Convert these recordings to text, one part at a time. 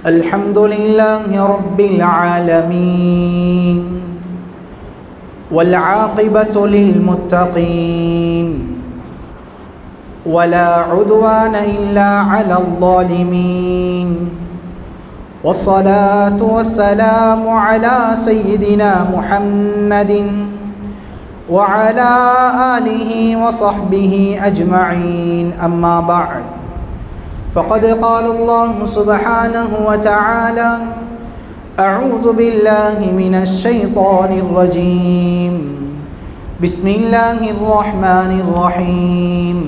الحمد لله رب العالمين والعاقبة للمتقين ولا عدوان إلا على الظالمين والصلاة والسلام على سيدنا محمد وعلى آله وصحبه أجمعين أما بعد فقد قال الله سبحانه وتعالى أعوذ بالله من الشيطان الرجيم بسم الله الرحمن الرحيم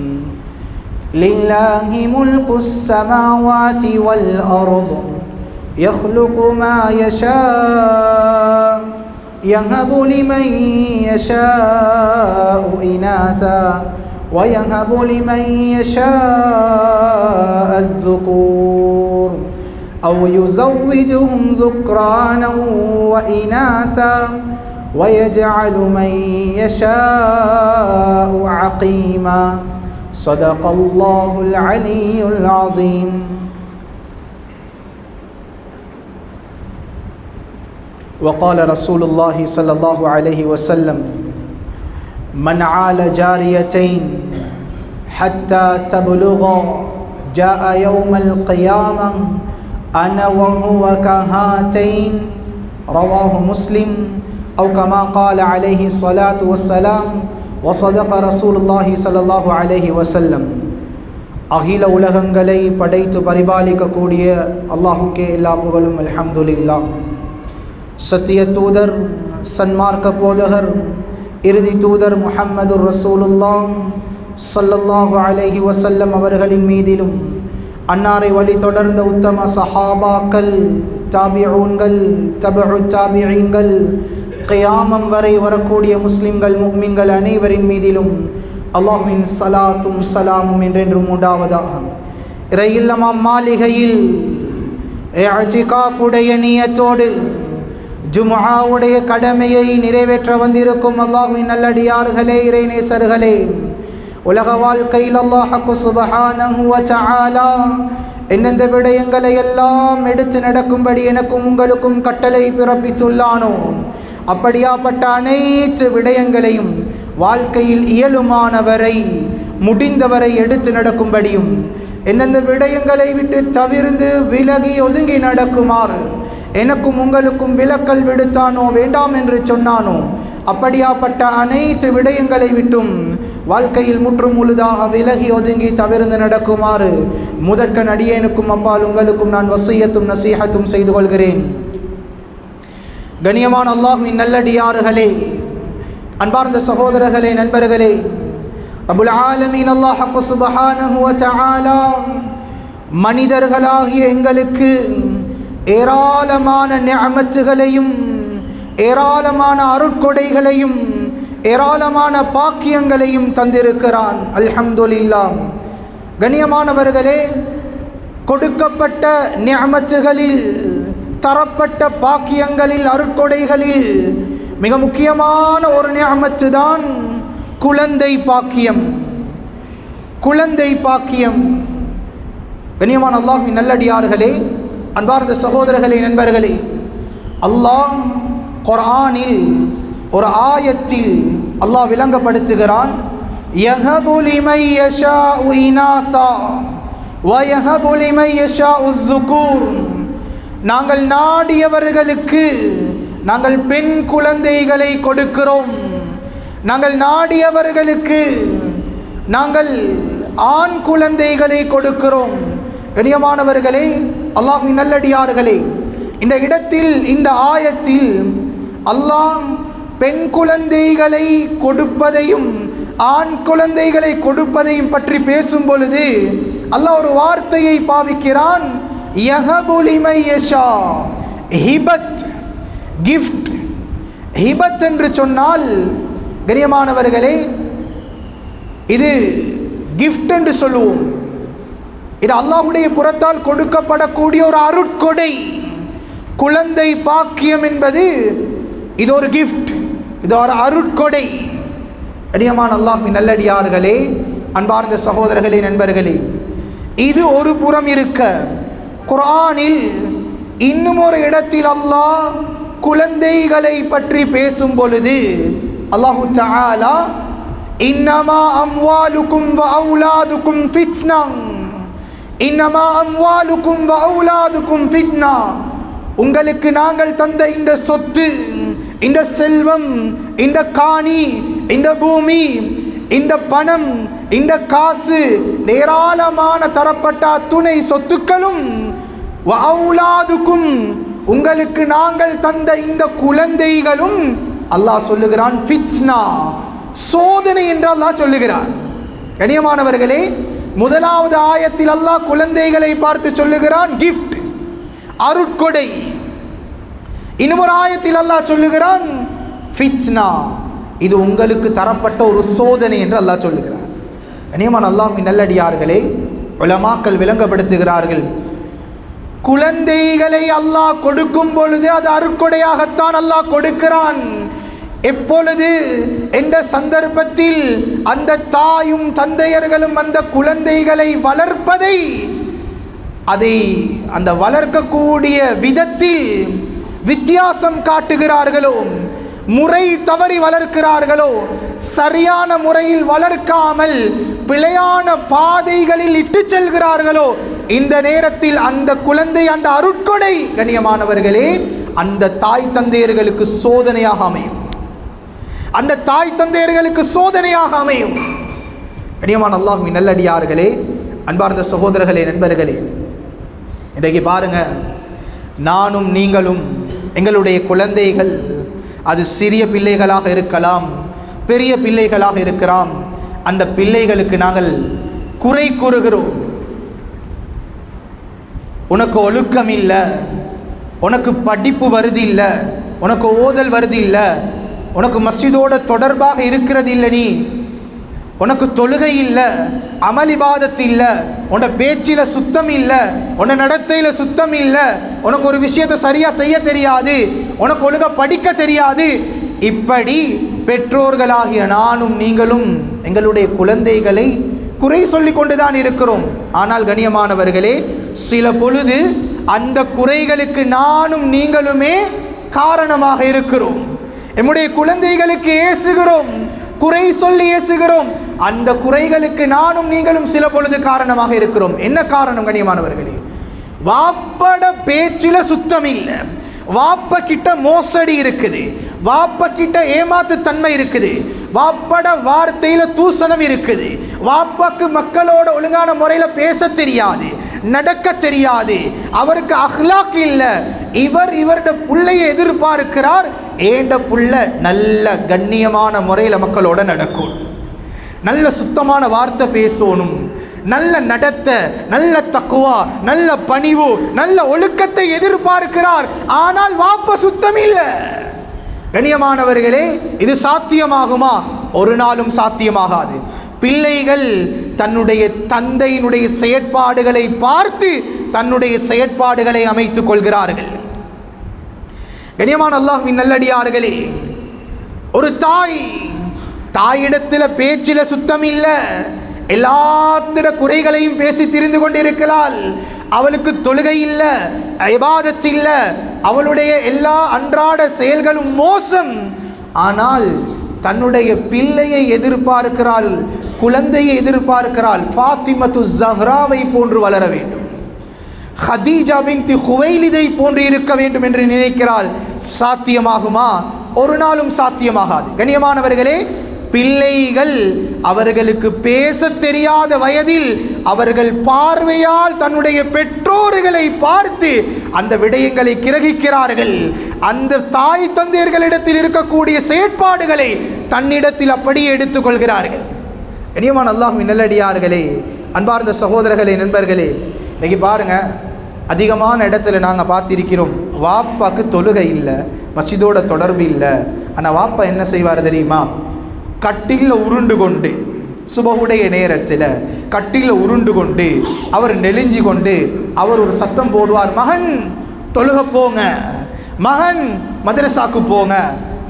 لله ملك السماوات والأرض يخلق ما يشاء يهب لمن يشاء إناثا ويهب لمن يشاء الذكور أو يزوجهم ذكرانا وإناثا ويجعل من يشاء عقيما صدق الله العلي العظيم. وقال رسول الله صلى الله عليه وسلم من عال جاريتين حتى تبلغ جاء يوم القيامة أنا وهو كهاتين رواه مسلم أو كما قال عليه الصلاة والسلام وصدق رسول الله صلى الله عليه وسلم. அகில உலகங்களை படைத்து பரிபாலிக்கக்கூடிய அல்லாஹுக்கே எல்லா புகழும் அல்ஹம்துலில்லாஹ். சத்திய தூதர் சன்மார்க்க போதகர் இறுதி தூதர் முஹம்மதுர் ரசூலுல்லாஹ் ஸல்லல்லாஹு அலைஹி வஸல்லம் அவர்களின் மீதிலும் அன்னாரை வழி தொடர்ந்த உத்தம சஹாபாக்கள், தாபிஊன்கள், தபஉ தாபிஈன்கள், கியாமம் வரை வரக்கூடிய முஸ்லிம்கள் முஃமின்கள் அனைவரின் மீதிலும் அல்லாஹ்வின் ஸலாத்தும் ஸலாமும் என்றென்றும் உண்டாவதாக. இறையில்லமாம் மாளிகையில் இஅ்திகாஃபுடைய நியத்தோடு ஜும்ஆவுடைய கடமையை நிறைவேற்ற வந்திருக்கும் அல்லாஹ்வின் நல்லடியார்களே, இறைநேசர்களே, உலக வாழ்க்கையில் அல்லாஹ் சுப்ஹானஹு வ தஆலா எந்தெந்த விடயங்களை எல்லாம் எடுத்து நடக்கும்படி எனக்கும் உங்களுக்கும் கட்டளை பிறப்பித்துள்ளானோ அப்படியாப்பட்ட அனைத்து விடயங்களையும் வாழ்க்கையில் இயலுமானவரை முடிந்தவரை எடுத்து நடக்கும்படியும் எந்தெந்த விடயங்களை விட்டு தவிர்ந்து விலகி ஒதுங்கி நடக்குமாறு எனக்கும் உங்களுக்கும் விலக்கல் விடுத்தானோ வேண்டாம் என்று சொன்னானோ அப்படியாப்பட்ட அனைத்து விடயங்களை விட்டும் வாழ்க்கையில் முற்றும் முழுதாக விலகி ஒதுங்கி தவிர்ந்து நடக்குமாறு முதற்கண் அடியேனுக்கும் அப்பால் உங்களுக்கும் நான் வசியத்தும் நசீஹத்தும் செய்து கொள்கிறேன். கண்ணியமான அல்லாஹ்வின் நல்லடியார்களே, அன்பார்ந்த சகோதரர்களே, நண்பர்களே, ரப்புல் ஆலமீன் அல்லாஹ் சுப்ஹானஹு வ தஆலா மனிதர்களாகிய எங்களுக்கு ஏராளமான நிஅமத்துகளையும் ஏராளமான அருட்கொடைகளையும் ஏராளமான பாக்கியங்களையும் தந்திருக்கிறான். அல்ஹம்துலில்லாஹ். கண்ணியமானவர்களே, கொடுக்கப்பட்ட நிஅமத்துகளில், தரப்பட்ட பாக்கியங்களில், அருட்கொடைகளில் மிக முக்கியமான ஒரு நிஅமத்து தான் குழந்தை பாக்கியம். குழந்தை பாக்கியம். கண்ணியமான அல்லாஹ்வின் நல்லடியார்களே, அன்பார்ந்த சகோதரர்களே, நண்பர்களே, அல்லாஹ் குர்ஆனில் ஒரு ஆயத்தில் அல்லாஹ் விளங்கப்படுத்துகிறான், யஹபு லிமன் யஷாஉ இனாஸா வ யஹபு லிமன் யஷாஉ ஸுகூர். நாங்கள் நாடியவர்களுக்கு நாங்கள் பெண் குழந்தைகளை கொடுக்கிறோம், நாங்கள் நாடியவர்களுக்கு நாங்கள் ஆண் குழந்தைகளை கொடுக்கிறோம். கண்ணியமானவர்களே, அல்லாஹ்வின் நல்லடியார்களே, இந்த இடத்தில் இந்த ஆயத்தில் அல்லாஹ் பெண் குழந்தைகளை கொடுப்பதையும் ஆண் குழந்தைகளை கொடுப்பதையும் பற்றி பேசும் பொழுது அல்லாஹ் ஒரு வார்த்தையை பாவிக்கிறான், யஹபு லிமன் யஷா. ஹிபத், கிஃப்ட். ஹிபத் என்று சொன்னால் கண்ணியமானவர்களே, இது கிஃப்ட் என்று சொல்லுவோம். இது அல்லாஹ்வுடைய புறத்தால் கொடுக்கப்படக்கூடிய ஒரு அருட்கொடை. குழந்தை பாக்கியம் என்பது இது ஒரு கிஃப்ட், இது ஒரு அருட்கொடை. கண்ணியமான அல்லாஹ்வின் நல்லடியார்களே, அன்பார்ந்த சகோதரர்களே, நண்பர்களே, இது ஒரு புறம் இருக்க, குர்ஆனில் இன்னும் ஒரு இடத்தில் அல்லாஹ் குழந்தைகளை பற்றி பேசும் பொழுது அல்லாஹு தஆலா இன்னமா அம்வாலுக்கும் வ அவுலாதுக்கும் ஃபித்னா, இன்னமா அம்வாலுக்கும் வ அவுலாதுக்கும் ஃபித்னா, உங்களுக்கு நாங்கள் தந்த இந்த சொத்து, இந்த செல்வம், இந்த காணி, இந்த பூமி, இந்த பணம், இந்த காசு, ஏராளமான தரப்பட்ட துணை சொத்துக்களும் வ அவுலாதுக்கும் உங்களுக்கு நாங்கள் தந்த இந்த குழந்தைகளும் அல்லாஹ் சொல்லுகிறான் ஃபித்னா, சோதனை என்று அல்லாஹ் சொல்லுகிறான். கண்ணியமானவர்களே, முதலாவது ஆயத்தில் அல்லாஹ் குழந்தைகளை பார்த்து சொல்லுகிறான் கிஃப்ட், அருட்கொடை. இன்னொரு ஆயத்தில் அல்லாஹ் சொல்லுகிறான் ஃபித்னா, இது உங்களுக்கு தரப்பட்ட ஒரு சோதனை என்று அல்லாஹ் சொல்லுகிறான். கண்ணியமான அல்லாஹ்வின் நல்லடியார்களே, உலமாக்கள் விளங்கப்படுத்துகிறார்கள், குழந்தைகளை அல்லாஹ் கொடுக்கும் பொழுது அது அருட்கொடையாகத்தான் அல்லாஹ் கொடுக்கிறான். எப்பொழுது என்ற சந்தர்ப்பத்தில் அந்த தாயும் தந்தையர்களும் அந்த குழந்தைகளை வளர்ப்பதை, அதை அந்த வளர்க்கக்கூடிய விதத்தில் வித்தியாசம் காட்டுகிறார்களோ, முறை தவறி வளர்க்கிறார்களோ, சரியான முறையில் வளர்க்காமல் பிழையான பாதைகளில் இட்டு செல்கிறார்களோ, இந்த நேரத்தில் அந்த குழந்தை, அந்த அருட்கொடை கண்ணியமானவர்களே அந்த தாய் தந்தையர்களுக்கு சோதனையாக அமையும். அந்த தாய் தந்தையர்களுக்கு சோதனையாக அமையும். கண்ணியமான அல்லாஹ்வின் நல்லடியார்களே, அன்பார்ந்த சகோதரர்களே, நண்பர்களே, இன்றைக்கு பாருங்க, நானும் நீங்களும் எங்களுடைய குழந்தைகள், அது சிறிய பிள்ளைகளாக இருக்கலாம், பெரிய பிள்ளைகளாக இருக்கலாம், அந்த பிள்ளைகளுக்கு நாங்கள் குறை கூறுகிறோம். உனக்கு ஒழுக்கம் இல்லை, உனக்கு படிப்பு வருது இல்லை, உனக்கு ஓதல் வருது இல்லை, உனக்கு மஸ்ஜிதோட தொடர்பாக இருக்கிறது இல்லை, நீ உனக்கு தொழுகை இல்லை, அமல் இபாதத் இல்லை, உன்னோட பேச்சில் சுத்தம் இல்லை, உன்னை நடத்தையில் சுத்தம் இல்லை, உனக்கு ஒரு விஷயத்தை சரியாக செய்ய தெரியாது, உனக்கு ஒழுங்காக படிக்க தெரியாது. இப்படி பெற்றோர்களாகிய நானும் நீங்களும் எங்களுடைய குழந்தைகளை குறை சொல்லி கொண்டுதான் இருக்கிறோம். ஆனால் கண்ணியமானவர்களே, சில பொழுது அந்த குறைகளுக்கு நானும் நீங்களுமே காரணமாக இருக்கிறோம். நம்முடைய குழந்தைகளுக்கு ஏசுகிறோம், குறை சொல்லி ஏசுகிறோம். அந்த குறைகளுக்கு நானும் நீங்களும் சில பொழுது காரணமாக இருக்கிறோம். என்ன காரணம் கண்ணியமானவர்களே? வாப்பட பேச்சில சுத்தம் இல்லை, வாப்ப கிட்ட மோசடி இருக்குது, வாப்ப கிட்ட ஏமாத்து தன்மை இருக்குது, வாப்பட வார்த்தையில தூசணம் இருக்குது, வாப்பாக்கு மக்களோட ஒழுங்கான முறையில் பேச தெரியாது, நடக்க தெரியாது, அவருக்கு அஹ்லாக் இல்லை. இவருடைய புள்ளையை எதிர்பார்க்கிறார், ஏண்ட புள்ள நல்ல கண்ணியமான முறையில் மக்களோட நடக்கும், நல்ல சுத்தமான வார்த்தை பேசணும், நல்ல நடத்த, நல்ல தக்குவா, நல்ல பணிவு, நல்ல ஒழுக்கத்தை எதிர்பார்க்கிறார். ஆனால் வாப்ப சுத்தம் இல்லை. கண்ணியமானவர்களே, இது சாத்தியமாகுமா? ஒரு நாளும் சாத்தியமாகாது. பிள்ளைகள் தன்னுடைய தந்தையினுடைய செயற்பாடுகளை பார்த்து தன்னுடைய செயற்பாடுகளை அமைத்துக் கொள்கிறார்கள். கண்ணியமான அல்லாஹ்வின் நல்லடியார்களே, ஒரு தாயிடத்தில் பேச்சில சுத்தம் இல்லை, எல்லாத்திட குறைகளையும் பேசி திரிந்து கொண்டிருக்கிறாள். அவளுக்கு தொழுகை இல்லை, இபாதத் இல்லை, அவளுடைய எல்லா அன்றாட செயல்களும் மோசம். ஆனால் தன்னுடைய பிள்ளையை எதிர்பார்க்கிறாள், குழந்தையை எதிர்பார்க்கிறாள், ஃபாத்திமத்து ஸஹ்ராவை போன்று வளர வேண்டும், ஹதீஜா பின்த் ஹுவைலிதை போன்று இருக்க வேண்டும் என்று நினைக்கிறாள். சாத்தியமாகுமா? ஒரு நாளும் சாத்தியமாகாது. கண்ணியமானவர்களே, பிள்ளைகள் அவர்களுக்கு பேச தெரியாத வயதில் அவர்கள் பார்வையால் தன்னுடைய பெற்றோர்களை பார்த்து அந்த விடயங்களை கிரகிக்கிறார்கள். அந்த தாய் தந்தையர்களிடத்தில் இருக்கக்கூடிய செயற்பாடுகளை தன்னிடத்தில் அப்படியே எடுத்துக்கொள்கிறார்கள். கண்ணியமான அல்லாஹ்வின் நல்லடியார்களே, அன்பார்ந்த சகோதரர்களே, நண்பர்களே, இன்னைக்கு பாருங்க, அதிகமான இடத்துல நாங்கள் பார்த்திருக்கிறோம், வாப்பாக்கு தொழுகை இல்லை, மஸ்ஜிதோட தொடர்பு இல்லை. ஆனால் வாப்பா என்ன செய்வார் தெரியுமா? கட்டில் உருண்டு கொண்டு, சுபஹுடைய நேரத்தில் கட்டில் உருண்டு கொண்டு அவர் நெளிஞ்சு கொண்டு அவர் ஒரு சத்தம் போடுவார், மகன் தொழுக போங்க, மகன் மதரசாக்கு போங்க,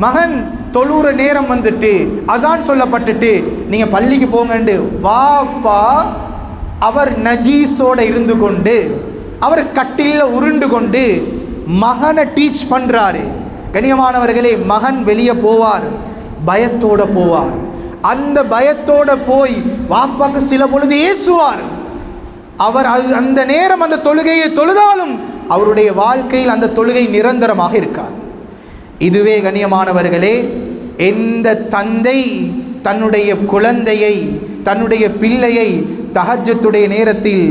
மகன் தொழுற நேரம் வந்துட்டு அசான் சொல்லப்பட்டுட்டு நீங்கள் பள்ளிக்கு போங்கண்டு. வாப்பா அவர் நஜீஸோடு இருந்து கொண்டு, அவர் கட்டில் உருண்டு கொண்டு மகனை டீச் பண்ணுறாரு. கண்ணியமானவர்களே, மகன் வெளியே போவார், பயத்தோட போவார். அந்த பயத்தோட போய் வாப்பாக்கு சில பொழுது ஏசுவார். அவர் அந்த நேரம் அந்த தொழுகையை தொழுதாலும் அவருடைய வாழ்க்கையில் அந்த தொழுகை நிரந்தரமாக இருக்காது. இதுவே கண்ணியமானவர்களே, எந்த தந்தை தன்னுடைய குழந்தையை, தன்னுடைய பிள்ளையை தஹஜ்ஜுடைய நேரத்தில்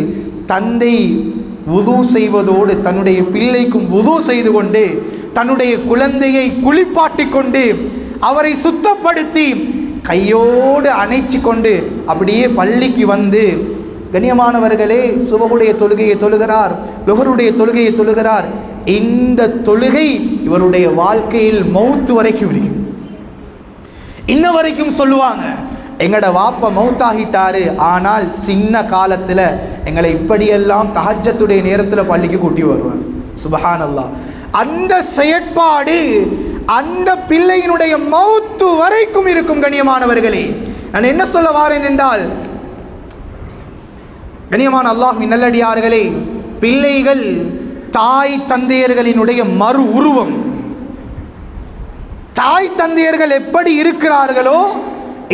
தந்தை வுது செய்வதோடு தன்னுடைய பிள்ளைக்கும் வுது செய்து கொண்டு தன்னுடைய குழந்தையை குளிப்பாட்டி கொண்டு அவரை சுத்தப்படுத்தி கையோடு அணைச்சி கொண்டு அப்படியே பள்ளிக்கு வந்து, கண்ணியமானவர்களே, சுபகுடைய தொழுகையை தொழுகிறார், லுஹருடைய தொழுகையை தொழுகிறார். இந்த தொழுகை இவருடைய வாழ்க்கையில் மௌத்து வரைக்கும் இருக்கும். இன்ன வரைக்கும் சொல்லுவாங்க, எங்களோட வாப்பா மௌத்தாகிட்டாரு, ஆனால் சின்ன காலத்தில் எங்களை இப்படியெல்லாம் தஹஜ்ஜத்துடைய நேரத்தில் பள்ளிக்கு கூட்டி வருவார். சுபஹானல்லாஹ். அந்த செயற்பாடு அந்த பிள்ளையினுடைய மௌத்து வரைக்கும் இருக்கும். கண்ணியமானவர்களே, நான் என்ன சொல்ல வாரேன் என்றால், கண்ணியமான அல்லாஹ்வின் நல்லடியார்களே, பிள்ளைகள் தாய் தந்தையர்களினுடைய மறு உருவம். தாய் தந்தையர்கள் எப்படி இருக்கிறார்களோ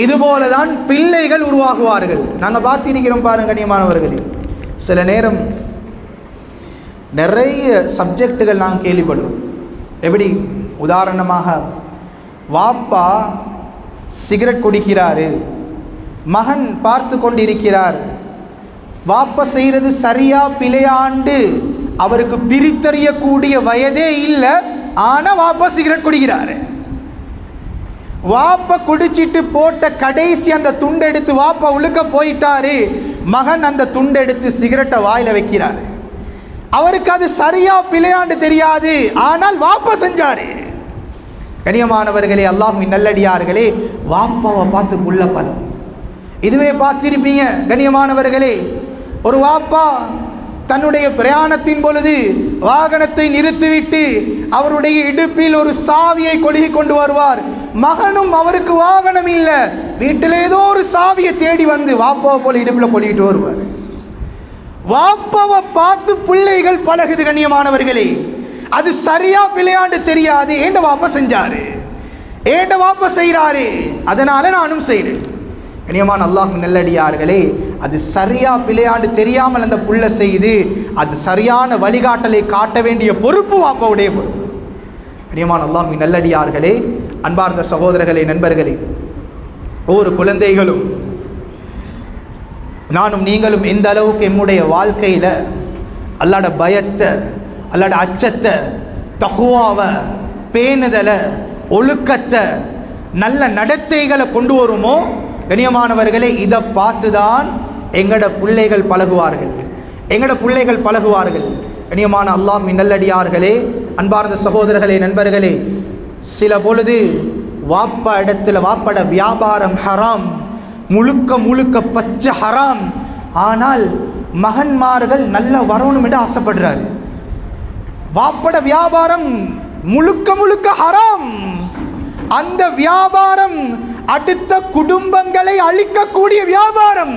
இதுபோலதான் பிள்ளைகள் உருவாகுவார்கள். நாங்கள் பார்த்திருக்கிறோம் பாருங்க கண்ணியமானவர்களே, சில நேரம் நிறைய சப்ஜெக்டுகள் நாங்கள் கேள்விப்படுறோம். எப்படி? உதாரணமாக, வாப்பா சிகரெட் குடிக்கிறாரு, மகன் பார்த்து கொண்டிருக்கிறார். வாப்பா செய்கிறது சரியா பிழையாண்டு அவருக்கு பிரித்தறியக்கூடிய வயதே இல்லை, ஆனால் வாப்பா சிகரெட் குடிக்கிறாரு. வாப்பா குடிச்சிட்டு போட்ட கடைசி அந்த துண்டை எடுத்து வாப்பா உழுக்க போயிட்டாரு, மகன் அந்த துண்டை எடுத்து சிகரெட்டை வாயில வைக்கிறாரு. அவருக்கு அது சரியா பிழையாண்டு தெரியாது, ஆனால் வாப்பா செஞ்சாரு. கண்ணியமானவர்களே, அல்லாஹ்வின் நல்லடியார்களே, வாப்பாவை பார்த்து புள்ள பலம். இதுவே பார்த்திருப்பீங்க கண்ணியமானவர்களே, ஒரு வாப்பா தன்னுடைய பிரயாணத்தின் பொழுது வாகனத்தை நிறுத்திவிட்டு அவருடைய இடுப்பில் ஒரு சாவியை கொழுகி கொண்டு வருவார். மகனும் அவருக்கு வாகனம் இல்லை, வீட்டில் ஏதோ ஒரு சாவியை தேடி வந்து வாப்பாவை போல இடுப்பில் கொழுகிட்டு வருவார். வாப்பாவை பார்த்து பிள்ளைகள் பழகுது. கண்ணியமானவர்களே, அது சரியா பிழையாண்டு தெரியாது. ஏண்ட வாப்பா செஞ்சாரு, ஏண்ட வாப்பா செய்கிறாரு, அதனால நானும் செய்கிறேன். கண்ணியமான அல்லாஹ்வின் நல்லடியார்களே, அது சரியா பிழையாண்டு தெரியாமல் அந்த புள்ள செய்து அது சரியான வழிகாட்டலை காட்ட வேண்டிய பொறுப்பு வாப்பாவுடைய பொறுப்பு. கண்ணியமான அல்லாஹ்வின் நல்லடியார்களே, அன்பார்ந்த சகோதரர்களே, நண்பர்களே, ஒவ்வொரு குழந்தைகளும் நானும் நீங்களும் எந்த அளவுக்கு எம்முடைய வாழ்க்கையில் அல்லாட பயத்தை, அல்லாட அச்சத்தை, தக்குவாவை, பேணுதலை, ஒழுக்கத்தை, நல்ல நடத்தைகளை கொண்டு வருமோ, கண்ணியமானவர்களே, இதை பார்த்து தான் எங்களோட பிள்ளைகள் பழகுவார்கள், எங்களோட பிள்ளைகள் பழகுவார்கள். கண்ணியமான அல்லாஹ்வின் நல்லடியார்களே, அன்பார்ந்த சகோதரர்களே, நண்பர்களே, சில பொழுது வாப்பா இடத்துல வாப்பட வியாபாரம் ஹராம், முழுக்க முழுக்க பச்சை ஹராம். ஆனால் மகன்மார்கள் நல்ல வரணும் என்று ஆசைப்படுறாரு. வாப்பட வியாபாரம் முழுக்க முழுக்க ஹராம். அந்த வியாபாரம் அடுத்த குடும்பங்களை அழிக்கக்கூடிய வியாபாரம்.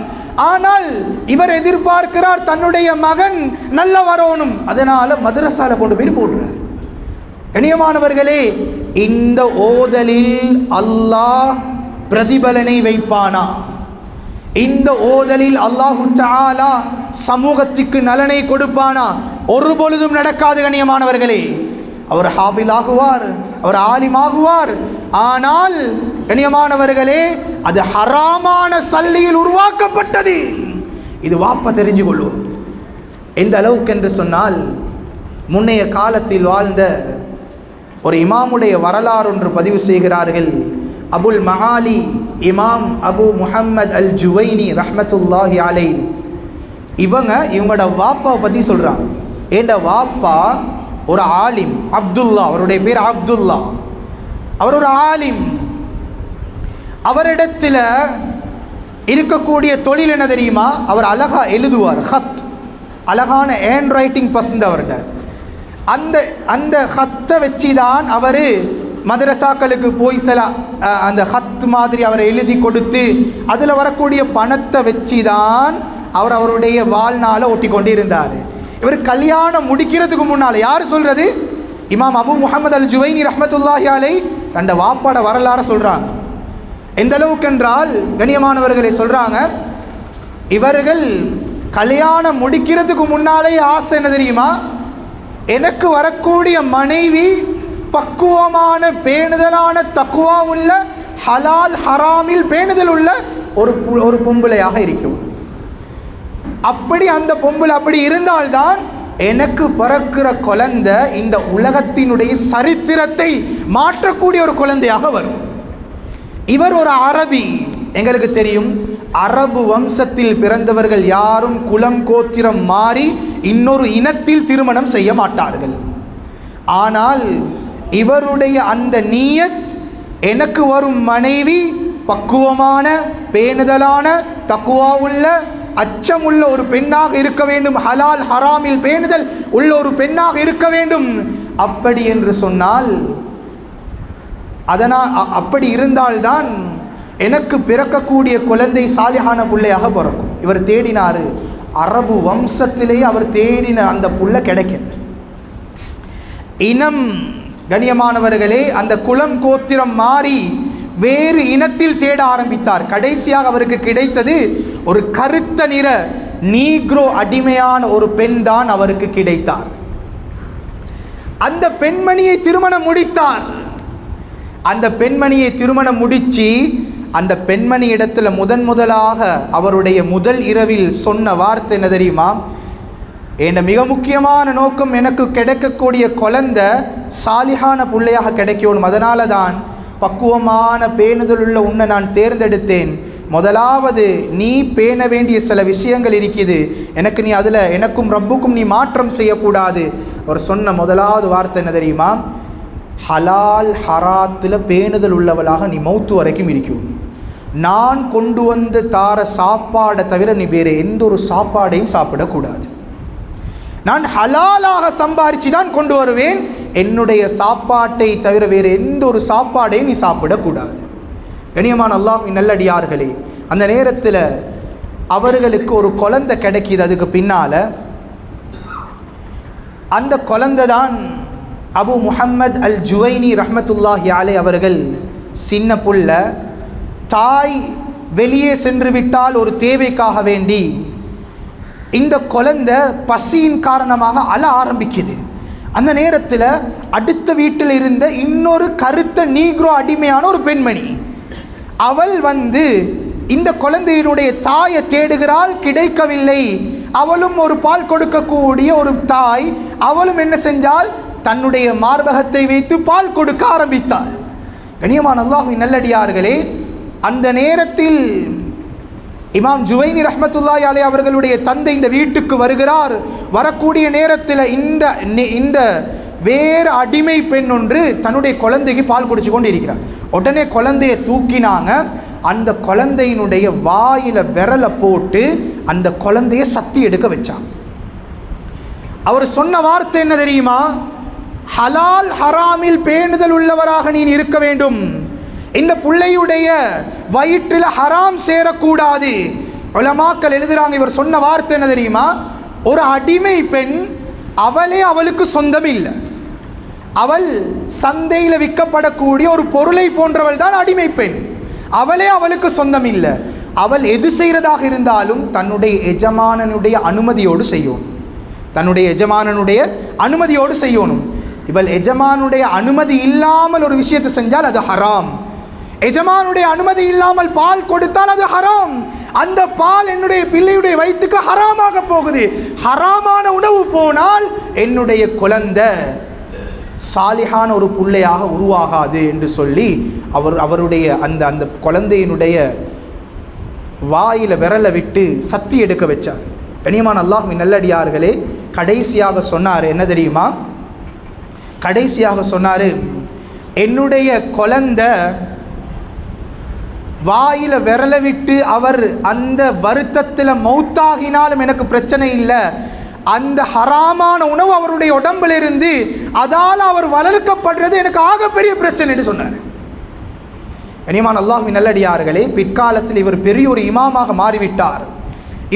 ஆனால் இவர் எதிர்பார்க்கிறார் தன்னுடைய மகன் நல்ல வரணும், அதனால மதரசால கொண்டு போய் போடுறார். கண்ணியமானவர்களே, இந்த ஓதலில் அல்லாஹ் பிரதிபலனை வைப்பானா? இந்த ஓதலில் அல்லாஹு தஆலா சமூகத்துக்கு நலனை கொடுப்பானா? ஒரு பொழுதும் நடக்காது. கண்ணியமானவர்களே, அவர் ஹாஃபில் ஆகுவார், அவர் ஆலிம் ஆகுவார். ஆனால் கண்ணியமானவர்களே, அது ஹராமான சல்லியில் உருவாக்கப்பட்டது. இது வாப்பா தெரிஞ்சு கொள்வோம். எந்த அளவுக்கு என்று சொன்னால், முன்னைய காலத்தில் வாழ்ந்த ஒரு இமாமுடைய வரலாறு ஒன்று பதிவு செய்கிறார்கள். அபுல் மஆலி இமாம் அபு முஹம்மத் அல் ஜுவைனி ரஹ்மத்துல்லாஹி அலை. இவங்களோட வாப்பாவை பற்றி சொல்கிறாங்க. ஏண்ட வாப்பா ஒரு ஆலிம், அப்துல்லா, அவருடைய பேர் அப்துல்லா. அவர் ஒரு ஆலிம். அவரிடத்தில் இருக்கக்கூடிய தொழில் என்ன தெரியுமா? அவர் அழகா எழுதுவார், ஹத், அழகான ஹேண்ட் ரைட்டிங் பசந்த அவர்கிட்ட. அந்த ஹத்தை வச்சு தான் அவர் மதரசாக்களுக்கு போய் சில அந்த ஹத் மாதிரி அவரை எழுதி கொடுத்து அதில் வரக்கூடிய பணத்தை வச்சு தான் அவருடைய வாழ்நாளை ஒட்டி கொண்டு இருந்தார். இவர் கல்யாணம் முடிக்கிறதுக்கு முன்னால், யார் சொல்கிறது? இமாம் அபு முஹம்மது அல் ஜுவைனி ரஹ்மத்துல்லாஹி அலைஹி தண்ட வாப்பாட வரலாறு சொல்கிறாங்க. எந்த அளவுக்கு என்றால் கண்ணியமானவர்களை சொல்கிறாங்க, இவர்கள் கல்யாணம் முடிக்கிறதுக்கு முன்னாலே ஆசை என்ன தெரியுமா, எனக்கு வரக்கூடிய மனைவி பக்குவமான பேணுதலான தக்குவா உள்ள ஹலால் ஹராமில் பேணுதல் உள்ள ஒரு பொம்பளையாக இருக்கும். அப்படி அந்த பொம்பளை அப்படி இருந்தால்தான் எனக்கு பிறக்கிற குழந்தை இந்த உலகத்தினுடைய சரித்திரத்தை மாற்றக்கூடிய ஒரு குழந்தையாக வரும். இவர் ஒரு அரபி. எங்களுக்கு தெரியும், அரபு வம்சத்தில் பிறந்தவர்கள் யாரும் குலம் கோத்திரம் மாறி இன்னொரு இனத்தில் திருமணம் செய்ய மாட்டார்கள். ஆனால் இவருடைய அந்த நியத், எனக்கு வரும் மனைவி பக்குவமான பேணுதலான தக்குவா உள்ள அச்சமுள்ள ஒரு பெண்ணாக இருக்க வேண்டும், ஹலால் ஹராமில் பேணுதல் உள்ள ஒரு பெண்ணாக இருக்க வேண்டும். அப்படி என்று சொன்னால், அதனால் அப்படி இருந்தால்தான் எனக்கு பிறக்கக்கூடிய குழந்தை சாலிஹான பிள்ளையாக பிறக்கும். இவர் தேடினார், அரபு வம்சத்திலேயே அவர் தேடின அந்த புள்ள கிடைக்கல. இனம் கண்ணியமானவர்களே, அந்த குலம் கோத்திரம் மாறி வேறு இனத்தில் தேட ஆரம்பித்தார். கடைசியாக அவருக்கு கிடைத்தது ஒரு கருத்த நிற நீக்ரோ அடிமையான ஒரு பெண் தான் அவருக்கு கிடைத்தார். அந்த பெண்மணியை திருமணம் முடித்தார். அந்த பெண்மணியை திருமணம் முடித்து அந்த பெண்மணி இடத்துல முதலாக அவருடைய முதல் இரவில் சொன்ன வார்த்தை என்ன தெரியுமா, என் மிக முக்கியமான நோக்கம் எனக்கு கிடைக்கக்கூடிய குழந்தை சாலிஹான பிள்ளையாக கிடைக்கணும், அதனால தான் பக்குவமான பேணுதலுள்ள உன்னை நான் தேர்ந்தெடுத்தேன். முதலாவது நீ பேண வேண்டிய சில விஷயங்கள் இருக்குது, எனக்கு நீ அதில் எனக்கும் ரப்புக்கும் நீ மாற்றம் செய்யக்கூடாது. அவர் சொன்ன முதலாவது வார்த்தை என்ன தெரியுமா, ஹலால் ஹராத்தில் பேணுதல் உள்ளவளாக நீ மௌத்து வரைக்கும் இருக்கும். நான் கொண்டு வந்து தார சாப்பாடை தவிர நீ வேறு எந்த ஒரு சாப்பாடையும் சாப்பிடக்கூடாது. நான் ஹலாலாக சம்பாரித்து தான் கொண்டு வருவேன், என்னுடைய சாப்பாட்டை தவிர வேறு எந்த ஒரு சாப்பாடையும் நீ சாப்பிடக்கூடாது. கண்ணியமான அல்லாஹ்வின் நல்லடியார்களே, அந்த நேரத்தில் அவர்களுக்கு ஒரு குழந்தை கிடைக்கிது. அதுக்கு பின்னால் அந்த குழந்தை தான் அபு முஹம்மது அல் ஜுவைனி ரஹ்மத்துல்லாஹி அலைஹி அவர்கள். சின்ன புள்ள, தாய் வெளியே சென்று விட்டால் ஒரு தேவைக்காக வேண்டி இந்த குழந்தை பசியின் காரணமாக அழ ஆரம்பிக்குது. அந்த நேரத்தில் அடுத்த வீட்டில் இருந்த இன்னொரு கருத்த நீக்ரோ அடிமையான ஒரு பெண்மணி, அவள் வந்து இந்த குழந்தையினுடைய தாயை தேடுகிறாள், கிடைக்கவில்லை. அவளும் ஒரு பால் கொடுக்கக்கூடிய ஒரு தாய், அவளும் என்ன செஞ்சால், தன்னுடைய மார்பகத்தை வைத்து பால் கொடுக்க ஆரம்பித்தாள். கண்ணியமான அல்லாஹ்வின் நல்லடியார்களே, அந்த நேரத்தில் இமாம் ஜுவைனி ரஹ்மத்துல்லாஹி அலைஹி அவர்களுடைய தந்தை இந்த வீட்டுக்கு வருகிறார். வரக்கூடிய நேரத்தில் இந்த வேறு அடிமை பெண் ஒன்று தன்னுடைய குழந்தைக்கு பால் குடிச்சு கொண்டு இருக்கிறார். உடனே குழந்தையை தூக்கினாங்க. அந்த குழந்தையினுடைய வாயில விரலை போட்டு அந்த குழந்தையை சத்தி எடுக்க வச்சாங்க. அவர் சொன்ன வார்த்தை என்ன தெரியுமா, ஹலால் ஹராமில் பேணுதல் உள்ளவராக நீ இருக்க வேண்டும், இந்த பிள்ளையுடைய வயிற்றில் ஹராம் சேரக்கூடாது. உலமாக்கள் எழுதுறாங்க, இவர் சொன்ன வார்த்தை என்ன தெரியுமா, ஒரு அடிமை பெண், அவளே அவளுக்கு சொந்தம் இல்லை, அவள் சந்தையில் விற்கப்படக்கூடிய ஒரு பொருளை போன்றவள் தான் அடிமை பெண், அவளே அவளுக்கு சொந்தம் இல்லை. அவள் எது செய்கிறதாக இருந்தாலும் தன்னுடைய எஜமானனுடைய அனுமதியோடு செய்யணும், தன்னுடைய எஜமானனுடைய அனுமதியோடு செய்யணும். இவள் எஜமானுடைய அனுமதி இல்லாமல் ஒரு விஷயத்தை செஞ்சால் அது ஹராம். எஜமானுடைய அனுமதி இல்லாமல் பால் கொடுத்தால் அது ஹராம். அந்த பால் என்னுடைய பிள்ளையுடைய வயிற்றுக்கு ஹராமாக போகுது. ஹராமான உணவு போனால் என்னுடைய குழந்தை சாலிஹான ஒரு பிள்ளையாக உருவாகாது என்று சொல்லி அவருடைய அந்த குழந்தையினுடைய வாயில விரலை விட்டு சத்தி எடுக்க வச்சார். கண்ணியமான அல்லாஹ்வின் நல்லடியார்களே, கடைசியாக சொன்னார் என்ன தெரியுமா, கடைசியாக சொன்னார், என்னுடைய குழந்தை வாயில விரலை விட்டு அவர் அந்த வருத்தத்தில் மௌத்தாகினாலும் எனக்கு பிரச்சனை இல்லை, அந்த ஹராமான உணவு அவருடைய உடம்பிலிருந்து அதால் அவர் வளர்க்கப்படுறது எனக்கு ஆகப்பெரிய பிரச்சனை என்று சொன்னார். கண்ணியமான அல்லாஹ்வின் நல்லடியார்களே, பிற்காலத்தில் இவர் பெரிய ஒரு இமாமாக மாறிவிட்டார்.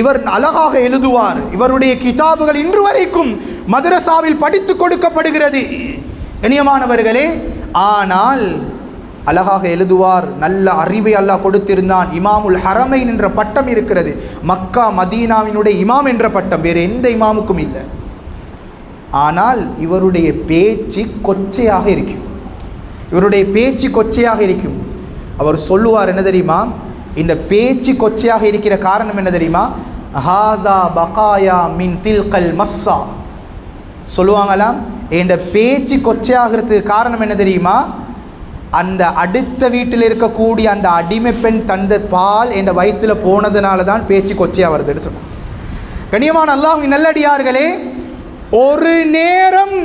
இவர் அழகாக எழுதுவார். இவருடைய கிதாபுகள் இன்று வரைக்கும் மதரசாவில் படித்து கொடுக்கப்படுகிறது. கண்ணியமானவர்களே, ஆனால் அழகாக எழுதுவார், நல்ல அறிவை அல்லாஹ் கொடுத்திருந்தான். இமாமுல் ஹரமைன் என்ற பட்டம் இருக்கிறது, மக்கா மதீனாவினுடைய இமாம் என்ற பட்டம் வேறு எந்த இமாமுக்கும் இல்லை. ஆனால் இவருடைய பேச்சு கொச்சையாக இருக்கும், இவருடைய பேச்சு கொச்சையாக இருக்கும். அவர் சொல்லுவார் என்ன தெரியுமா, இந்த பேச்சு கொச்சையாக இருக்கிற காரணம் என்ன தெரியுமா, ஹாஸா பகாயா மின் தில்கல் மஸ்ஸா சொல்லுவாங்களாம். இந்த பேச்சு கொச்சையாகிறதுக்கு காரணம் என்ன தெரியுமா, அந்த அடுத்த வீட்டில் இருக்கக்கூடிய அந்த அடிமை பெண் தந்த பால் என் வயிற்றில் போனதுனால தான் பேச்சு கொச்சையாக வருதுன்னு சொன்னார். கண்ணியமான அல்லாஹ்வின் நல்லடியார்களே, ஒரு நேரம்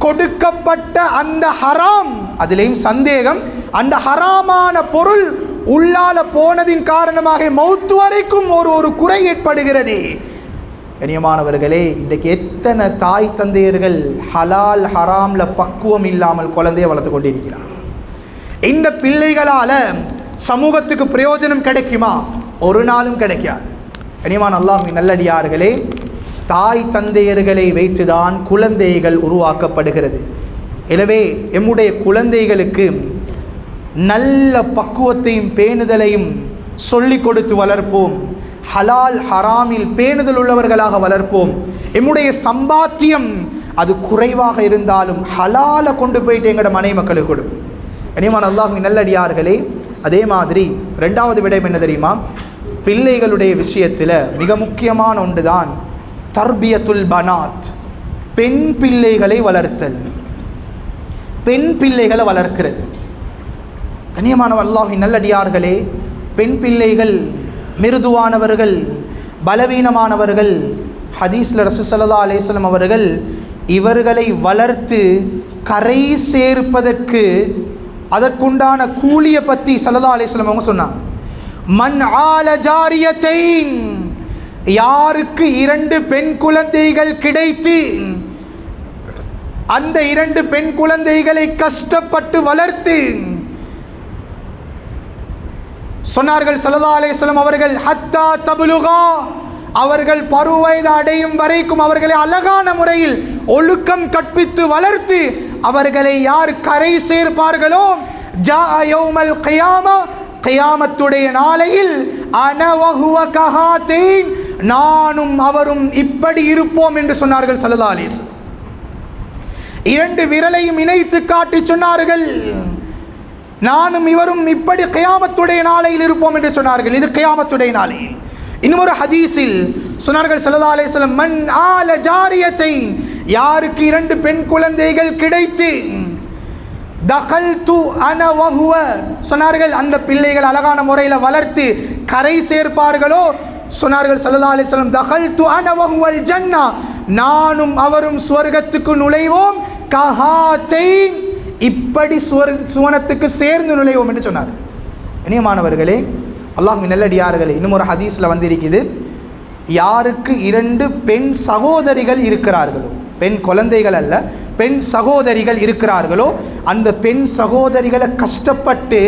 கொடுக்கப்பட்ட அந்த ஹராம், அதிலேயும் சந்தேகம், அந்த ஹராமான பொருள் உள்ளால போனதின் காரணமாக மௌத்து வரைக்கும் ஒரு குறை ஏற்படுகிறது. கண்ணியமானவர்களே, இன்றைக்கு எத்தனை தாய் தந்தையர்கள் ஹலால் ஹராம்ல பக்குவம் இல்லாமல் குழந்தையை வளர்த்து கொண்டிருக்கிறார். இந்த பிள்ளைகளால் சமூகத்துக்கு பிரயோஜனம் கிடைக்குமா? ஒரு நாளும் கிடைக்காது. கண்ணியமான அல்லாஹ்வின் நல்லடியார்களே, தாய் தந்தையர்களை வைத்துதான் குழந்தைகள் உருவாக்கப்படுகிறது. எனவே எம்முடைய குழந்தைகளுக்கு நல்ல பக்குவத்தையும் பேணுதலையும் சொல்லிக் கொடுத்து வளர்ப்போம். ஹலால் ஹராமில் பேணுதல் உள்ளவர்களாக வளர்ப்போம். எம்முடைய சம்பாத்தியம் அது குறைவாக இருந்தாலும் ஹலாலை கொண்டு போயிட்டு எங்களோட மனைவி மக்களுக்கு கொடுப்போம். கண்ணியமான அல்லாஹ்வின் நல்லடியார்களே, அதே மாதிரி ரெண்டாவது விடயம் என்ன தெரியுமா, பிள்ளைகளுடைய விஷயத்தில் மிக முக்கியமான ஒன்று தான் தர்பியத்துல் பனாத், பெண் பிள்ளைகளை வளர்த்தல், பெண் பிள்ளைகளை வளர்க்கிறது. கண்ணியமான அல்லாஹ்வின் நல்லடியார்களே, பெண் பிள்ளைகள் மிருதுவானவர்கள், பலவீனமானவர்கள். ஹதீஸில் ரசூல் ஸல்லல்லாஹு அலைஹி வஸல்லம் அவர்கள் இவர்களை வளர்த்து கரை சேர்ப்பதற்கு அதற்குண்டான கூலியை பற்றி ஸல்லல்லாஹு அலைஹி வஸல்லம் அவங்க சொன்னாங்க. மன் ஆல ஜாரியத்தைன், யாருக்கு 2 பெண் குழந்தைகள் கிடைத்து அந்த 2 பெண் குழந்தைகளை கஷ்டப்பட்டு வளர்த்து சொன்னார்கள் ஸல்லல்லாஹு அலைஹி வஸல்லம் அவர்கள், ஹத்தா தபுலுகா, அவர்கள் பருவவயது அடையும் வரைக்கும் அவர்களை அழகான முறையில் ஒழுக்கம் கற்பித்து வளர்த்து அவர்களை யார் கரை சேர்ப்பார்களோ, ஜா யௌமல் கியாமா, கியாமத்துடைய நாளையில் அன வஹுவ கஹாத்தைன், நானும் அவரும் இப்படி இருப்போம் என்று சொன்னார்கள் ஸல்லல்லாஹு அலைஹி வஸல்லம். 2 விரலையும் இணைத்து காட்டி சொன்னார்கள், நானும் இவரும் இப்படி கியாமத்துடைய நாளையில் இருப்போம் என்று சொன்னார்கள். இது கியாமத்துடைய நாளையில். இன்னொரு ஹதீஸில் சொன்னார்கள் ஸல்லல்லாஹு அலைஹி வஸல்லம், மன் ஆல ஜாரியத்தைன், யாருக்கு 2 பெண் குழந்தைகள் கிடைத்து தகல்து அன வஹுவ, சொன்னார்கள் அந்த பிள்ளைகள் அழகான முறையில் வளர்த்து கரை சேர்ப்பார்களோ, சொன்னார்கள் ஸல்லல்லாஹு அலைஹி வஸல்லம், தகல்து அன வஹுவல் ஜன்னா, நானும் அவரும் சுவர்க்கத்துக்கு நுழைவோம், கஹாத்தைன், இப்படி சுவனத்துக்கு சேர்ந்து நுழைவோம் என்று சொன்னார். இனியமானவர்களே, அல்லாஹ்வின் நல்லடியார்களே, இன்னும் ஒரு ஹதீஸில் வந்திருக்குது, யாருக்கு 2 பெண் சகோதரிகள் இருக்கிறார்களோ, பெண் குழந்தைகள் அல்ல, பெண் சகோதரிகள் இருக்கிறார்களோ, அந்த பெண் சகோதரிகளை கஷ்டப்பட்டு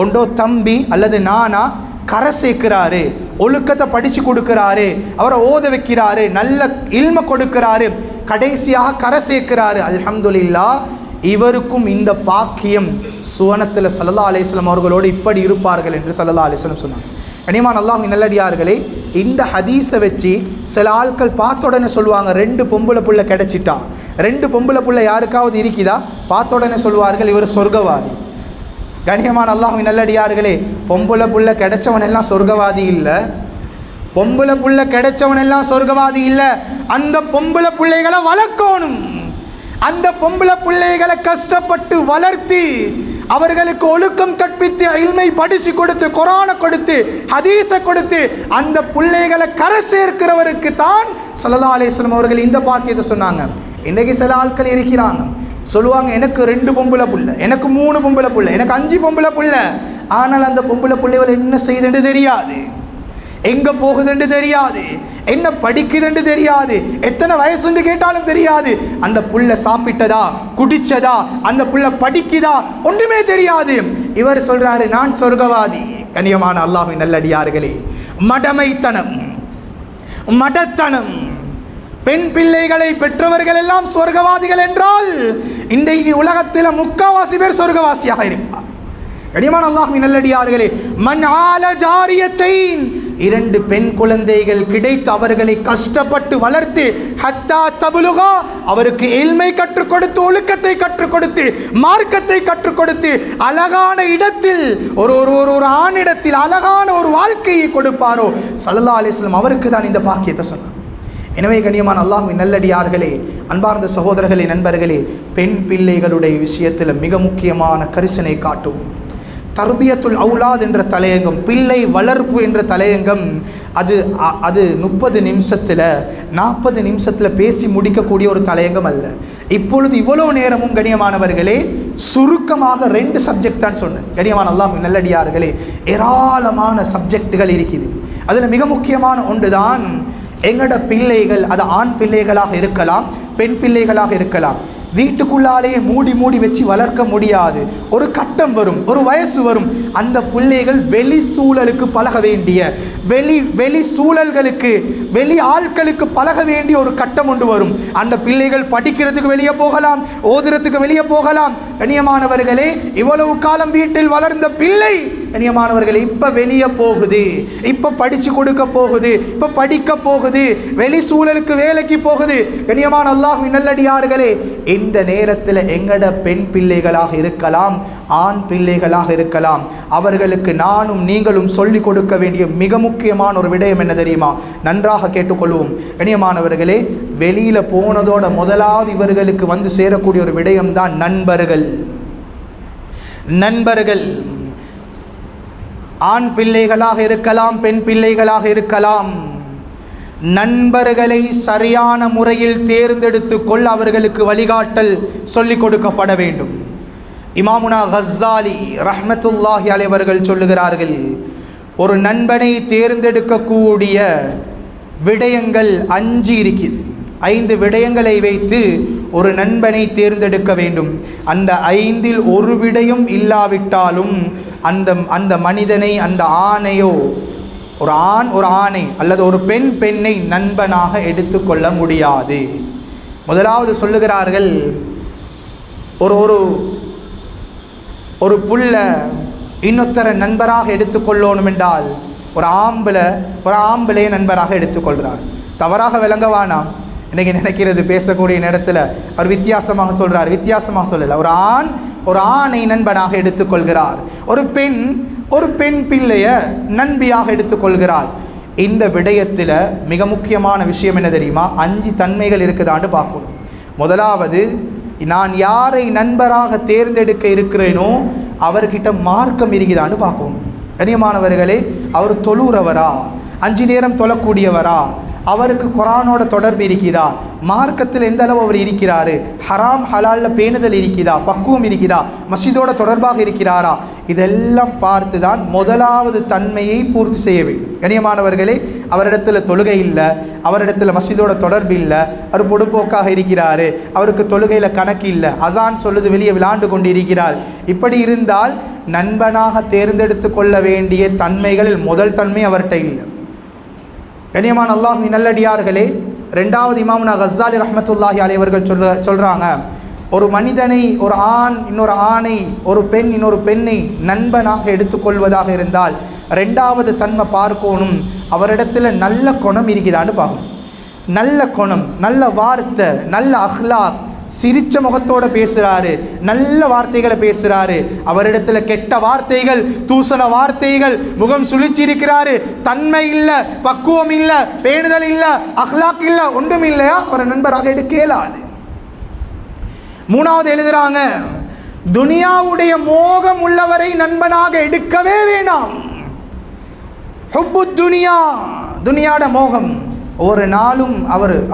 ஒன்றோ தம்பி அல்லது நானா கரை சேர்க்கிறாரு, ஒழுக்கத்தை படித்து கொடுக்கிறாரு, அவரை ஓத வைக்கிறாரு, நல்ல இல்ம கொடுக்கிறாரு, கடைசியாக கரை சேர்க்கிறாரு, அல்ஹம்துலில்லாஹ், இவருக்கும் இந்த பாக்கியம் சுவனத்தில் ஸல்லல்லாஹு அலைஹி வஸல்லம் அவர்களோடு இப்படி இருப்பார்கள் என்று ஸல்லல்லாஹு அலைஹி வஸல்லம் சொன்னாங்க. கண்ணியமான அல்லாஹ்வின் நல்லடியார்களே, இந்த ஹதீஸை வச்சு சில ஆட்கள் பார்த்த உடனே சொல்லுவாங்க, 2 பொம்பளை புள்ள கிடைச்சிட்டா, 2 பொம்பளை புள்ள யாருக்காவது இருக்குதா, பார்த்த உடனே சொல்லுவார்கள் இவர் சொர்க்கவாதி. கண்ணியமான அல்லாஹ்வின் நல்லடியார்களே, பொம்பளை புள்ள கிடைச்சவன் எல்லாம் சொர்க்கவாதி இல்லை, பொம்பளை புள்ள கிடைச்சவன் எல்லாம் சொர்க்கவாதி இல்லை. அந்த பொம்பளை பிள்ளைகளை வளர்க்கணும், அந்த பொம்பளை பிள்ளைகளை கஷ்டப்பட்டு வளர்த்து அவர்களுக்கு ஒழுக்கம் கற்பித்து இல்மை படித்து கொடுத்து குர்ஆனை கொடுத்து ஹதீஸை கொடுத்து அந்த பிள்ளைகளை கரை சேர்க்கிறவருக்கு தான் ஸல்லல்லாஹு அலைஹி வஸல்லம் அவர்கள் இந்த பாக்கியத்தை சொன்னாங்க. இன்றைக்கு சில ஆட்கள் இருக்கிறாங்க, சொல்லுவாங்க, எனக்கு 2 பொம்பளை புள்ள, எனக்கு 3 பொம்பளை புள்ள, எனக்கு 5 பொம்பளை புள்ள, ஆனால் அந்த பொம்பளை பிள்ளைகள் என்ன செய்துன்னு தெரியாது, எங்கே போகுதுன்னு தெரியாது, என்ன படிக்குதுன்னு தெரியாது, எத்தனை வயசுன்னு கேட்டாலும் தெரியாது, அந்த புள்ள சாப்பிட்டதா குடிச்சதா அந்த புள்ள படிக்குதா ஒன்றுமே தெரியாது. இவர் சொல்றாரு, நான் சொர்க்கவாதி. கண்ணியமான அல்லாஹ்வின் நல்லடியார்களே, மடமைத்தனம், மடத்தனம், பெண் பிள்ளைகளை பெற்றவர்கள் எல்லாம் சொர்க்கவாதிகள் என்றால் இன்றைக்கு உலகத்தில் 3/4 பேர் சொர்க்கவாசியாக இருப்பார். கனிமான அல்லாஹ்வின் நல்லடியார்களே, மன் ஆல ஜாரியத்தைன், 2 பெண் குழந்தைகள் கிடைத்து அவர்களை கஷ்டப்பட்டு வளர்த்து ஹத்தா தபுலுகா, அவருக்கு இல்மை கற்றுக் கொடுத்து, ஒழுக்கத்தை கற்றுக் கொடுத்து, மார்க்கத்தை கற்றுக் கொடுத்து, அழகான இடத்தில் ஒரு ஆணிடத்தில் அழகான ஒரு வாழ்க்கையை கொடுப்பாரோ ஸல்லல்லாஹு அலைஹி வஸல்லம் அவருக்கு தான் இந்த பாக்கியத்தை சொன்னார். எனவே கண்ணியமான அல்லாஹ்வின் நல்லடியார்களே, அன்பார்ந்த சகோதரர்களே, நண்பர்களே, பெண் பிள்ளைகளுடைய விஷயத்தில் மிக முக்கியமான கரிசனை காட்டும். தர்பியத்துல் அவுலாத் என்ற தலையங்கம், பிள்ளை வளர்ப்பு என்ற தலையங்கம், அது 30 நிமிஷத்தில் 40 நிமிஷத்தில் பேசி முடிக்கக்கூடிய ஒரு தலையங்கம் அல்ல. இப்பொழுது இவ்வளோ நேரமும் கண்ணியமானவர்களே சுருக்கமாக 2 சப்ஜெக்ட் தான் சொன்னேன். கண்ணியமான அல்லாஹ்வின் நல்லடியார்களே, ஏராளமான சப்ஜெக்டுகள் இருக்குது. அதில் மிக முக்கியமான ஒன்று தான் எங்களோட பிள்ளைகள், அது ஆண் பிள்ளைகளாக இருக்கலாம், பெண் பிள்ளைகளாக இருக்கலாம், வீட்டுக்குள்ளாலேயே மூடி வச்சு வளர்க்க முடியாது. ஒரு கட்டம் வரும், ஒரு வயசு வரும், அந்த பிள்ளைகள் வெளி சூழலுக்கு பழக வேண்டிய, வெளி சூழல்களுக்கு, வெளி ஆட்களுக்கு பழக வேண்டிய ஒரு கட்டம் ஒன்று வரும். அந்த பிள்ளைகள் படிக்கிறதுக்கு வெளியே போகலாம், ஓதுறதுக்கு வெளியே போகலாம். கண்ணியமானவர்களே, இவ்வளவு காலம் வீட்டில் வளர்ந்த பிள்ளை கண்ணியமானவர்களே இப்போ வெளியே போகுது, இப்போ படித்து கொடுக்க போகுது, இப்போ படிக்க போகுது, வெளி சூழலுக்கு வேலைக்கு போகுது. கண்ணியமான அல்லாஹ்வின் நல்லடியார்களே, இந்த நேரத்தில் எங்கட பெண் பிள்ளைகளாக இருக்கலாம், ஆண் பிள்ளைகளாக இருக்கலாம், அவர்களுக்கு நானும் நீங்களும் சொல்லிக் கொடுக்க வேண்டிய மிக முக்கியமான ஒரு விடயம் என்ன தெரியுமா? நன்றாக கேட்டுக்கொள்வோம். கண்ணியமானவர்களே, வெளியில் போனதோட முதலாவது இவர்களுக்கு வந்து சேரக்கூடிய ஒரு விடயம் தான் நண்பர்கள். ஆண் பிள்ளைகளாக இருக்கலாம், பெண் பிள்ளைகளாக இருக்கலாம், நண்பர்களை சரியான முறையில் தேர்ந்தெடுத்து கொள்ள அவர்களுக்கு வழிகாட்டல் சொல்லிக் கொடுக்கப்பட வேண்டும். இமாமுனா கஸ்ஸாலி ரஹ்மத்துல்லாஹி அலைஹி அவர்கள் சொல்லுகிறார்கள், ஒரு நண்பனை தேர்ந்தெடுக்கக்கூடிய விடயங்கள் 5 இருக்குது. 5 விடயங்களை வைத்து ஒரு நண்பனை தேர்ந்தெடுக்க வேண்டும். அந்த 5இல் ஒரு விடயம் இல்லாவிட்டாலும் அந்த மனிதனை, அந்த ஆணையோ, ஒரு ஆண் ஒரு ஆணை அல்லது ஒரு பெண்ணை நண்பனாக எடுத்துக்கொள்ள முடியாது. முதலாவது சொல்லுகிறார்கள், ஒரு புள்ள இன்னொருத்தரை நண்பராக எடுத்துக்கொள்ளணும் என்றால் ஒரு ஆம்பளையை நண்பராக எடுத்துக்கொள்கிறார். தவறாக விளங்கவானாம். இன்றைக்கி நினைக்கிறது பேசக்கூடிய நேரத்தில் அவர் வித்தியாசமாக சொல்கிறார், வித்தியாசமாக சொல்லலை. ஒரு ஆணை நண்பனாக எடுத்துக்கொள்கிறார். ஒரு பெண் பிள்ளையை நண்பியாக எடுத்துக்கொள்கிறார். இந்த விடயத்தில் மிக முக்கியமான விஷயம் என்ன தெரியுமா? 5 தன்மைகள் இருக்குதான்னு பார்க்கணும். முதலாவது, நான் யாரை நண்பராக தேர்ந்தெடுக்க இருக்கிறேனோ அவர்கிட்ட மார்க்கம் இருக்குதான்னு பார்க்கணும். கண்ணியமானவர்களே, அவர் தொழுறவரா, 5 நேரம் தொழக்கூடியவரா, அவருக்கு குர்ஆனோட தொடர்பு இருக்குதா, மார்க்கத்தில் எந்த அளவு அவர் இருக்கிறாரு, ஹராம் ஹலாலில் பேணுதல் இருக்குதா, பக்குவம் இருக்குதா, மஸ்ஜிதோட தொடர்பாக இருக்கிறாரா, இதெல்லாம் பார்த்து தான் முதலாவது தன்மையை பூர்த்தி செய்ய வேண்டும். கண்ணியமானவர்களே, அவரிடத்தில் தொழுகை இல்லை, அவரிடத்தில் மஸ்ஜிதோட தொடர்பு இல்லை, அவர் பொடுப்போக்காக இருக்கிறாரு, அவருக்கு தொழுகையில் கணக்கு இல்லை, அசான் சொல்லுது வெளியே விளாண்டு கொண்டு இருக்கிறார். இப்படி இருந்தால் நண்பனாக தேர்ந்தெடுத்து கொள்ள வேண்டிய தன்மைகளில் முதல் தன்மை அவர்கிட்ட இல்லை. கண்ணியமான அல்லாஹ்வின் நல்லடியார்களே, 2வது இமாமுனா கஸ்ஸாலி ரஹ்மத்துல்லாஹி அலைஹி அவர்கள் சொல்கிறாங்க, ஒரு மனிதனை, ஒரு ஆண் இன்னொரு ஆணை, ஒரு பெண் இன்னொரு பெண்ணை நண்பனாக எடுத்துக்கொள்வதாக இருந்தால் 2வது தன்மை பார்க்கணும், அவரிடத்தில் நல்ல குணம் இருக்குதான்னு பார்க்கணும். நல்ல குணம், நல்ல வார்த்தை, நல்ல அஹ்லாக், சிரிச்ச முகத்தோடு பேசுகிறாரு, நல்ல வார்த்தைகளை பேசுகிறாரு, அவரிடத்தில் கெட்ட வார்த்தைகள், தூசண வார்த்தைகள், முகம் சுழிச்சி இருக்கிறாரு, தன்மை இல்லை, பக்குவம் இல்லை, பேணுதல் இல்லை, அஹ்லாக் இல்லை, ஒன்றும் இல்லையா, ஒரு நண்பராக எடுக்க இயலாது. 3வது எழுதுறாங்க, துனியாவுடைய மோகம் உள்ளவரை நண்பனாக எடுக்கவே வேணாம். ஹுப்பு துனியா, துனியாட மோகம். ஒரு நாளும்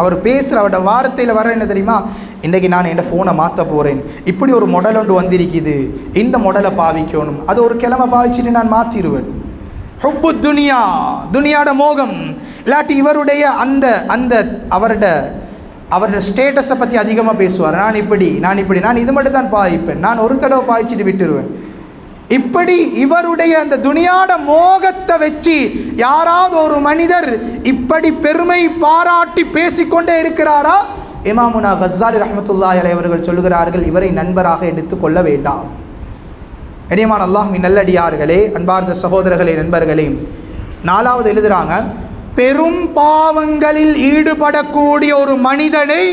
அவர் பேசுகிற அவரோட வார்த்தையில் வர என்ன தெரியுமா? இன்றைக்கி நான் என் ஃபோனை மாற்ற போகிறேன், இப்படி ஒரு மாடல் ஒன்று வந்திருக்குது, இந்த மாடலை பாவிக்கணும், அது ஒரு கிழமை பாவிச்சுட்டு நான் மாற்றிடுவேன். ஹுப்பு துனியா, துனியாட மோகம். இல்லாட்டி இவருடைய அவரோட ஸ்டேட்டஸை பற்றி அதிகமாக பேசுவார். நான் இது மட்டும் தான் பாவிப்பேன், நான் ஒரு தடவை பாவிச்சுட்டு விட்டுருவேன். இப்படி இவருடைய அந்த துனியாட மோகத்தை வச்சு யாராவது ஒரு மனிதர் இப்படி பெருமை பாராட்டி பேசிக்கொண்டே இருக்கிறாரா, இமாமுனா கஸ்ஸாலி ரஹ்மத்துல்லாஹி அலைஹி அவர்கள் சொல்லுகிறார்கள், இவரை நண்பராக எடுத்துக்கொள்ள வேண்டாம். கண்ணியமான அல்லாஹ்வின் நல்லடியார்களே, அன்பார்ந்த சகோதரர்களே, நண்பர்களே, 4வது எழுதுறாங்க, பெரும் பாவங்களில் ஈடுபடக்கூடிய ஒரு மனிதனை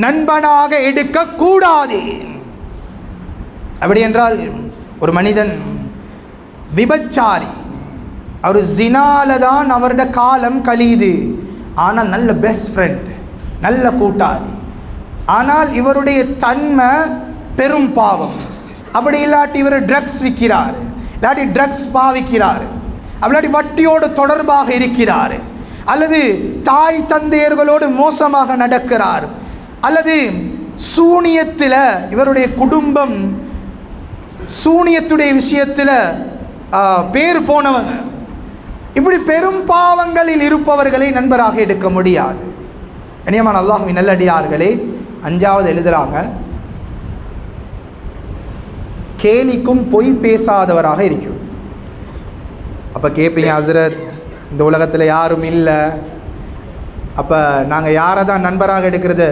நண்பனாக எடுக்கக்கூடாது. அப்படி என்றால் ஒரு மனிதன் விபச்சாரி, அவர் ஜினால தான் அவருடைய காலம் கழியுது, ஆனால் நல்ல பெஸ்ட் ஃப்ரெண்ட், நல்ல கூட்டாளி. ஆனால் இவருடைய தன்மை பெரும் பாவம். அப்படி இல்லாட்டி இவர் ட்ரக்ஸ் விற்கிறார், இல்லாட்டி ட்ரக்ஸ் பாவிக்கிறார், அப்படி வட்டியோடு தொடர்பாக இருக்கிறார், அல்லது தாய் தந்தையர்களோடு மோசமாக நடக்கிறார், அல்லது சூனியத்தில் இவருடைய குடும்பம் சூனியத்துடைய விஷயத்தில் பேர் போனவங்க, இப்படி பெரும் பாவங்களில் இருப்பவர்களை நண்பராக எடுக்க முடியாது. கண்ணியமான அல்லாஹ்வின் நல்லடியார்களே, 5வது எழுதுறாங்க, கேலிக்கும் பொய் பேசாதவராக இருக்கும். அப்போ கேட்பீங்க, ஹஸ்ரத் இந்த உலகத்தில் யாரும் இல்லை, அப்போ நாங்கள் யாரை தான் நண்பராக எடுக்கிறது?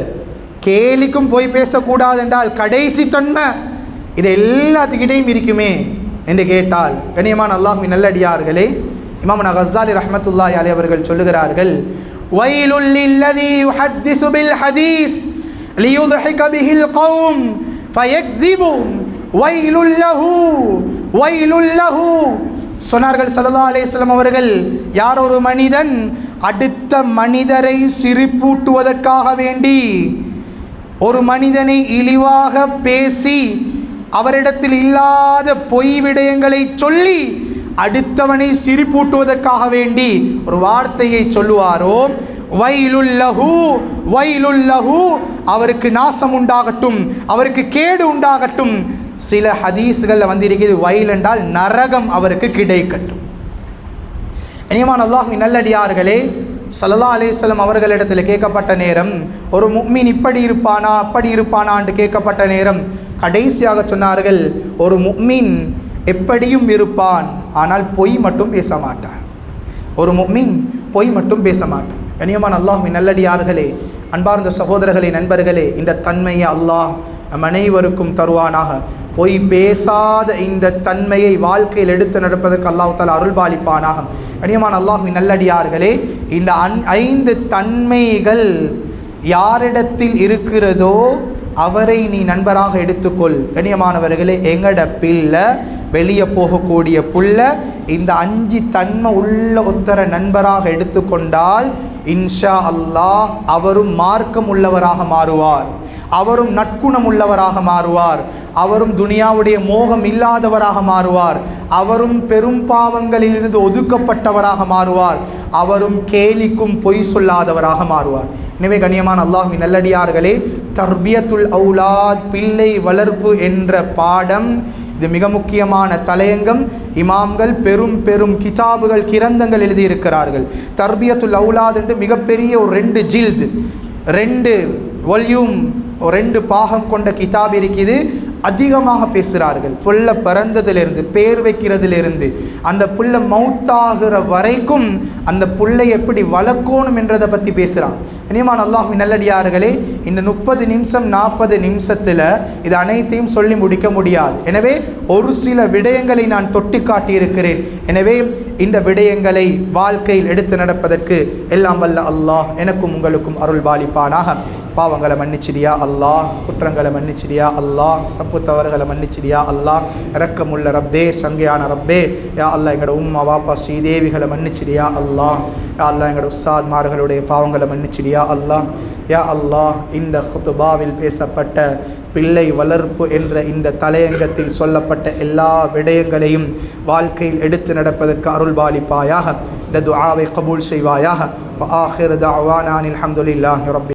கேலிக்கும் பொய் பேசக்கூடாது என்றால் கடைசி தன்மை இது எல்லாத்துக்கிட்டையும் இருக்குமே என்று கேட்டால், கண்ணியமான அல்லாஹ்வின் நல்லடியார்களே, இமாமுனா கஸ்ஸாலி ரஹ்மத்துல்லாஹி அலைஹி அவர்கள் சொல்லுகிறார்கள், வைலுல் லில்லதி யுஹத்திஸு பில் ஹதீஸ் லியுத்ஹிக பிஹில் கௌம் ஃபயக்ஸிபு வைலுல் லஹு சொன்னார்கள் ஸல்லல்லாஹு அலைஹி வஸல்லம் அவர்கள், யார் ஒரு மனிதன் அடுத்த மனிதரை சிரிப்பூட்டுவதற்காக வேண்டி ஒரு மனிதனை இழிவாக பேசி அவரிடத்தில் இல்லாத பொய் விடயங்களை சொல்லி அடுத்தவனை சிரிப்பூட்டுவதற்காக வேண்டி ஒரு வார்த்தையை சொல்லுவாரோ, வைலுல்லஹு வைலுல்லஹு, அவருக்கு நாசம் உண்டாகட்டும், அவருக்கு கேடு உண்டாகட்டும். சில ஹதீஸ்களில் வந்திருக்கிறது, வயல் என்றால் நரகம் அவருக்கு கிடைக்கட்டும். இனியமான அல்லாஹ்வின் நல்லடியார்களே, ஸல்லல்லாஹு அலைஹி வஸல்லம் அவர்களிடத்தில் கேட்கப்பட்ட நேரம், ஒரு முஃமின் இப்படி இருப்பானா அப்படி இருப்பானா என்று கேட்கப்பட்ட நேரம் கடைசியாக சொன்னார்கள், ஒரு முஃமின் எப்படியும் இருப்பான், ஆனால் பொய் மட்டும் பேச மாட்டான். ஒரு முஃமின் பொய் மட்டும் பேச மாட்டான். கண்ணியமான அல்லாஹ்வின் நல்லடியார்களே, அன்பார்ந்த சகோதரர்களே, நண்பர்களே, இந்த தன்மையை அல்லாஹ் நம் அனைவருக்கும் தருவானாக. பொய் பேசாத இந்த தன்மையை வாழ்க்கையில் எடுத்து நடப்பதற்கு அல்லாஹ் தஆலா அருள்பாலிப்பானாக. கண்ணியமான அல்லாஹ்வின் நல்லடியார்களே, இந்த 5 தன்மைகள் யாரிடத்தில் இருக்கிறதோ அவரை நீ நண்பராக எடுத்துக்கொள். கண்ணியமானவர்களே, எங்கட பிள்ளை வெளியே போகக்கூடிய புள்ள இந்த 5 தன்மை உள்ள ஒத்தர நண்பராக எடுத்துக்கொண்டால் இன்ஷா அல்லாஹ் அவரும் மார்க்கம் உள்ளவராக மாறுவார், அவரும் நற்குணம் உள்ளவராக மாறுவார், அவரும் துனியாவுடைய மோகம் இல்லாதவராக மாறுவார், அவரும் பெரும் பாவங்களிலிருந்து ஒதுக்கப்பட்டவராக மாறுவார், அவரும் கேலிக்கும் பொய் சொல்லாதவராக மாறுவார். எனவே கண்ணியமான அல்லாஹ்வின் நல்லடியார்களே, தர்பியத்துல் அவுலாத், பிள்ளை வளர்ப்பு என்ற பாடம் இது மிக முக்கியமான தலையங்கம். இமாம்கள் பெரும் பெரும் கிதாபுகள், கிரந்தங்கள் எழுதியிருக்கிறார்கள். தர்பியத்துல் அவுலாத் என்று மிகப்பெரிய ஒரு 2 ஜில்த், 2 வால்யூம், 2 பாகம் கொண்ட கிதாப் இருக்குது. அதிகமாக பேசுகிறார்கள். புள்ள பிறந்ததிலிருந்து, பேர் வைக்கிறதிலிருந்து, அந்த புள்ள மௌத்தாகிற வரைக்கும் அந்த புள்ளை எப்படி வளர்க்கணும் என்றதை பற்றி பேசுகிறாங்க. இனிமான அல்லாஹ்வின் நல்லடியார்களே, இந்த 30 நிமிஷம் 40 நிமிஷத்தில் இது அனைத்தையும் சொல்லி முடிக்க முடியாது. எனவே ஒரு சில விடயங்களை நான் தொட்டி காட்டியிருக்கிறேன். எனவே இந்த விடயங்களை வாழ்க்கையில் எடுத்து நடப்பதற்கு எல்லாம் வல்ல அல்லாஹ் எனக்கும் உங்களுக்கும் அருள் பாலிப்பானாக. பாவங்களை மன்னிச்சிடியா அல்லாஹ், குற்றங்களை மன்னிச்சிடியா அல்லாஹ், தப்பு தவறுகளை மன்னிச்சிடியா அல்லாஹ். இரக்கமுள்ள ரப்பே, சங்கையான ரப்பே, யா அல்லாஹ் எங்களோட உம்மா வாப்பா ஸ்ரீதேவிகளை மன்னிச்சிடியா அல்லாஹ். யா அல்லாஹ் எங்களோட உஸ்தாத்மார்களுடைய பாவங்களை மன்னிச்சிடியா அல்லாஹ். யா அல்லாஹ், இந்த குத்துபாவில் பேசப்பட்ட பிள்ளை வளர்ப்பு என்ற இந்த தலையங்கத்தில் சொல்லப்பட்ட எல்லா விடயங்களையும் வாழ்க்கையில் எடுத்து நடப்பதற்கு அருள் பாலிப்பாயாக. இந்த துஆவை கபூல் செய்வாயாக. வ ஆகிரு தஅவானா அல்ஹம்துலில்லாஹி ரப்பி